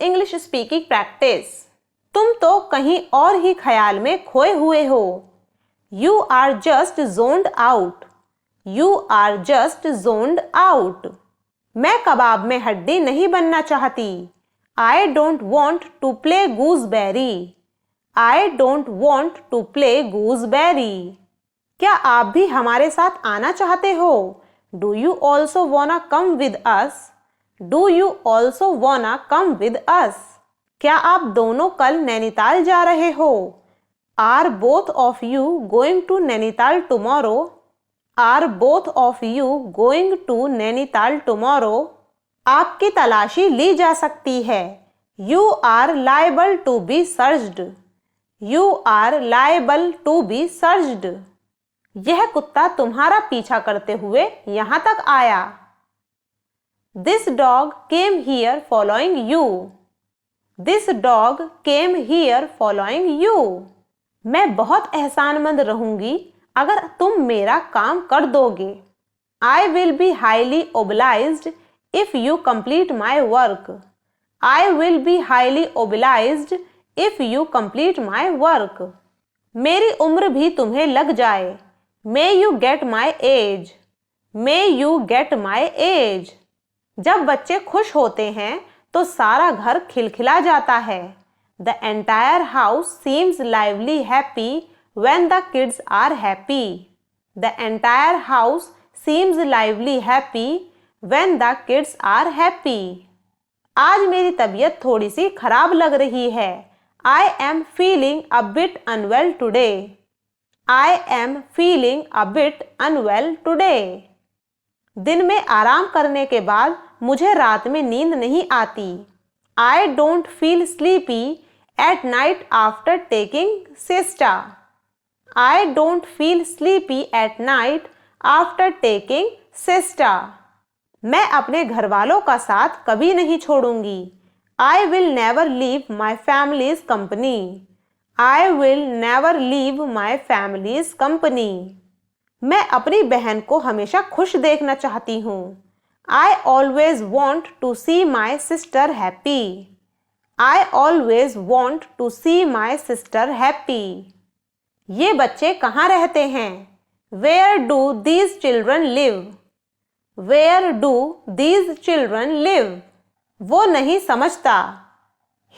English speaking practice. तुम तो कहीं और ही ख्याल में खोए हुए हो। You are just zoned out. You are just zoned out. मैं कबाब में हड्डी नहीं बनना चाहती। I don't want to play gooseberry. I don't want to play gooseberry. क्या आप भी हमारे साथ आना चाहते हो? Do you also wanna come with us? Do you also wanna come with us? क्या आप दोनों कल नैनीताल जा रहे हो? Are both of you going to Nainital tomorrow? Are both of you going to Nainital tomorrow? आपकी तलाशी ली जा सकती है। You are liable to be searched. You are liable to be searched. यह कुत्ता तुम्हारा पीछा करते हुए यहां तक आया। This dog came here following you. This dog came here following you. मैं बहुत एहसानमंद रहूंगी अगर तुम मेरा काम कर दोगे। I will be highly obliged if you complete my work. I will be highly obliged if you complete my work. मेरी उम्र भी तुम्हें लग जाए। May you get my age. May you get my age. जब बच्चे खुश होते हैं तो सारा घर खिलखिला जाता है। The entire house seems lively happy when the kids are happy. The entire house seems lively happy when the kids are happy. आज मेरी तबीयत थोड़ी सी खराब लग रही है। I am feeling a bit unwell today. I am feeling a bit unwell today. दिन में आराम करने के बाद मुझे रात में नींद नहीं आती। I don't feel sleepy at night after taking siesta. I don't feel sleepy at night after taking siesta. मैं अपने घर वालों का साथ कभी नहीं छोड़ूंगी। I will never leave my family's company. I will never leave my family's company. मैं अपनी बहन को हमेशा खुश देखना चाहती हूँ। I always want to see my sister happy. I always want to see my sister happy. ये बच्चे कहाँ रहते हैं? Where do these children live? Where do these children live? वो नहीं समझता।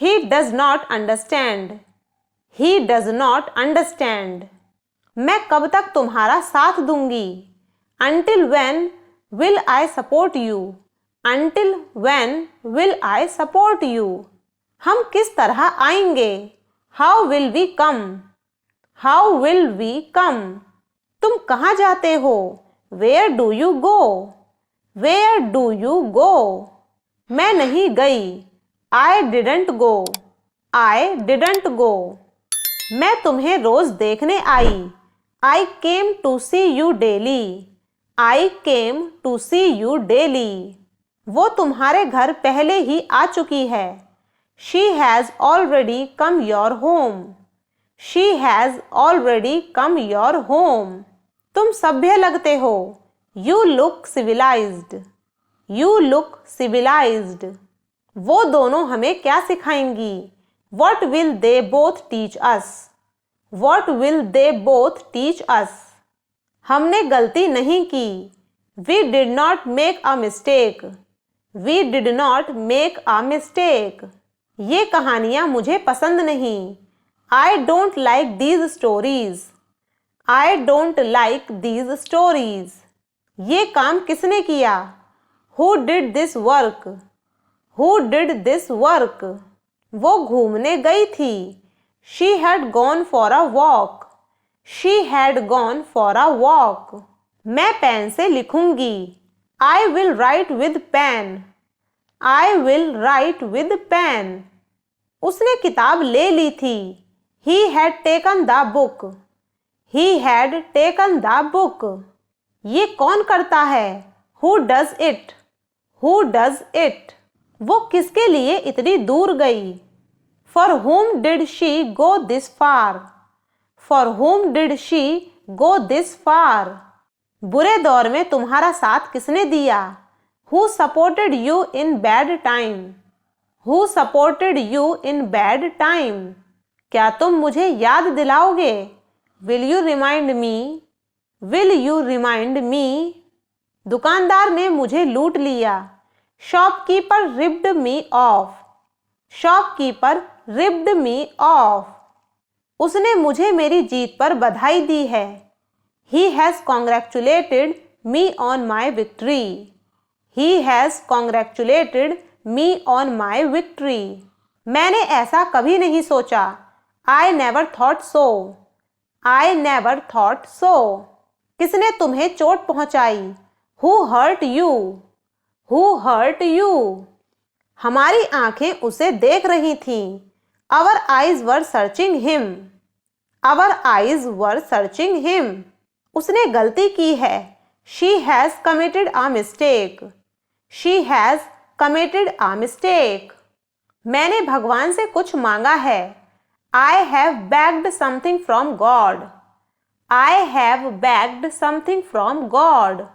He does not understand. He does not understand. मैं कब तक तुम्हारा साथ दूंगी? Until when will I support you? Until when will I support you? हम किस तरह आएंगे? How will we come? How will we come? तुम कहाँ जाते हो? Where do you go? Where do you go? मैं नहीं गई। I didn't go. I didn't go. मैं तुम्हें रोज देखने आई। I came to see you daily. I came to see you daily. वो तुम्हारे घर पहले ही आ चुकी है। She has already come your home. She has already come your home. तुम सभ्य लगते हो। You look civilized. You look civilized. वो दोनों हमें क्या सिखाएंगी? What will they both teach us? What will they both teach us? हमने गलती नहीं की। We did not make a mistake. We did not make a mistake. ये कहानियाँ मुझे पसंद नहीं। I don't like these stories. I don't like these stories. ये काम किसने किया? Who did this work? Who did this work? वो घूमने गई थी। She had gone for a walk. She had gone for a walk. मैं पेन से लिखूंगी। I will write with pen. I will write with pen. उसने किताब ले ली थी। He had taken the book. He had taken the book. ये कौन करता है? Who does it? Who does it? वो किसके लिए इतनी दूर गई? For whom did she go this far? For whom did she go this far? बुरे दौर में तुम्हारा साथ किसने दिया? Who supported you in bad time? Who supported you in bad time? क्या तुम मुझे याद दिलाओगे? Will you remind me? Will you remind me? दुकानदार ने मुझे लूट लिया। Shopkeeper ripped me off. Shopkeeper ripped me off. उसने मुझे मेरी जीत पर बधाई दी है। He has congratulated me on my victory. He has congratulated me on my victory. मैंने ऐसा कभी नहीं सोचा। I never thought so. I never thought so. किसने तुम्हें चोट पहुंचाई? Who hurt you? Who hurt you? हमारी आंखें उसे देख रही थीं। Our eyes were searching him. Our eyes were searching him. उसने गलती की है। She has committed a mistake. She has committed a mistake. मैंने भगवान से कुछ मांगा है। I have begged something from God. I have begged something from God.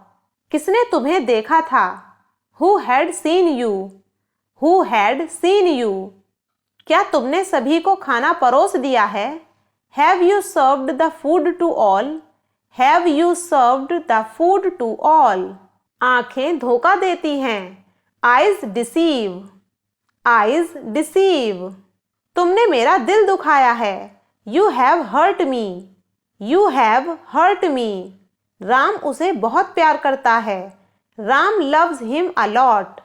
किसने तुम्हें देखा था? Who had seen you? Who had seen you? क्या तुमने सभी को खाना परोस दिया है? Have you served the food to all? Have you served the food to all? आंखें धोखा देती हैं। Eyes deceive. Eyes deceive. तुमने मेरा दिल दुखाया है। You have hurt me. You have hurt me. Ram उसे बहुत प्यार करता है। Ram loves him a lot.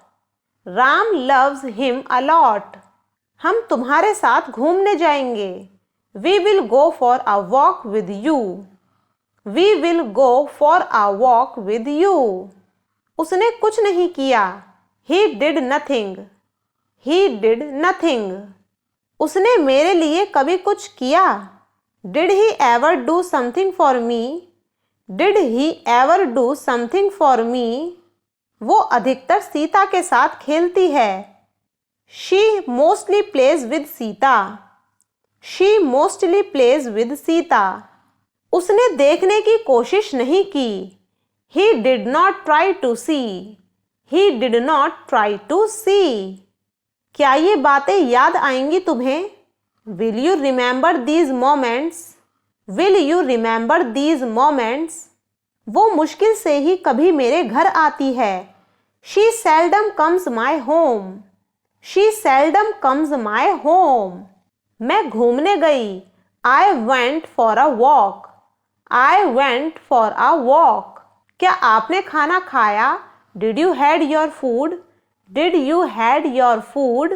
Ram loves him a lot. हम तुम्हारे साथ घूमने जाएंगे। We will go for a walk with you. We will go for a walk with you. उसने कुछ नहीं किया। He did nothing. He did nothing. उसने मेरे लिए कभी कुछ किया? Did he ever do something for me? Did he ever do something for me? वो अधिकतर सीता के साथ खेलती है। She mostly plays with Sita. She mostly plays with Sita. उसने देखने की कोशिश नहीं की। He did not try to see. He did not try to see. क्या ये बातें याद आएंगी तुम्हें? Will you remember these moments? Will you remember these moments? वो मुश्किल से ही कभी मेरे घर आती है। She seldom comes my home. She seldom comes my home. मैं घूमने गई। I went for a walk. I went for a walk. क्या आपने खाना खाया? Did you had your food? Did you had your food?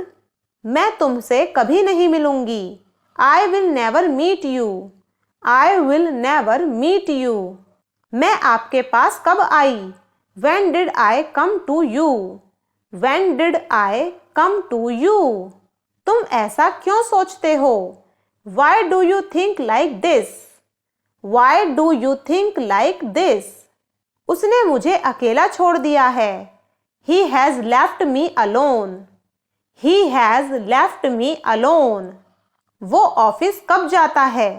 मैं तुमसे कभी नहीं मिलूंगी। I will never meet you. I will never meet you. मैं आपके पास कब आई? When did I come to you? When did I come to you? तुम ऐसा क्यों सोचते हो? Why do you think like this? Why do you think like this? उसने मुझे अकेला छोड़ दिया है। He has left me alone. He has left me alone. वो ऑफिस कब जाता है?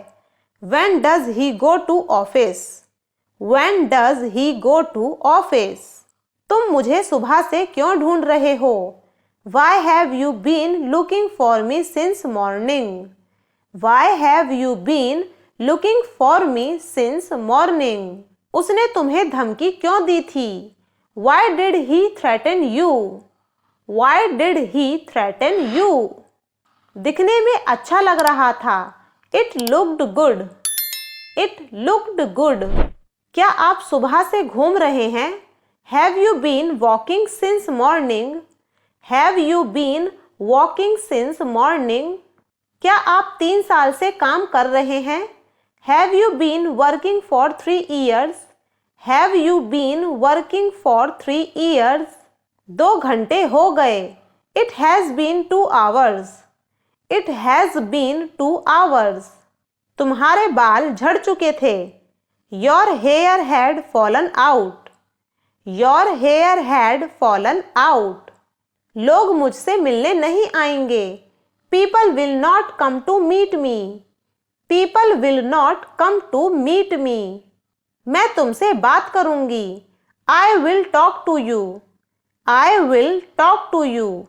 When does he go to office? When does he go to office? तुम मुझे सुबह से क्यों ढूंढ रहे हो? Why have you been looking for me since morning? Why have you been looking for me since morning? उसने तुम्हें धमकी क्यों दी थी? Why did he threaten you? Why did he threaten you? दिखने में अच्छा लग रहा था। It looked good. It looked good. क्या आप सुबह से घूम रहे हैं? Have you been walking since morning? Have you been walking since morning? क्या आप 3 साल से काम कर रहे हैं? Have you been working for 3 years? Have you been working for 3 years? 2 घंटे हो गए। It has been 2 hours. It has been 2 hours. तुम्हारे बाल झड़ चुके थे। Your hair had fallen out. Your hair had fallen out. लोग मुझसे मिलने नहीं आएंगे। People will not come to meet me. People will not come to meet me. मैं तुमसे बात करूंगी। I will talk to you. I will talk to you.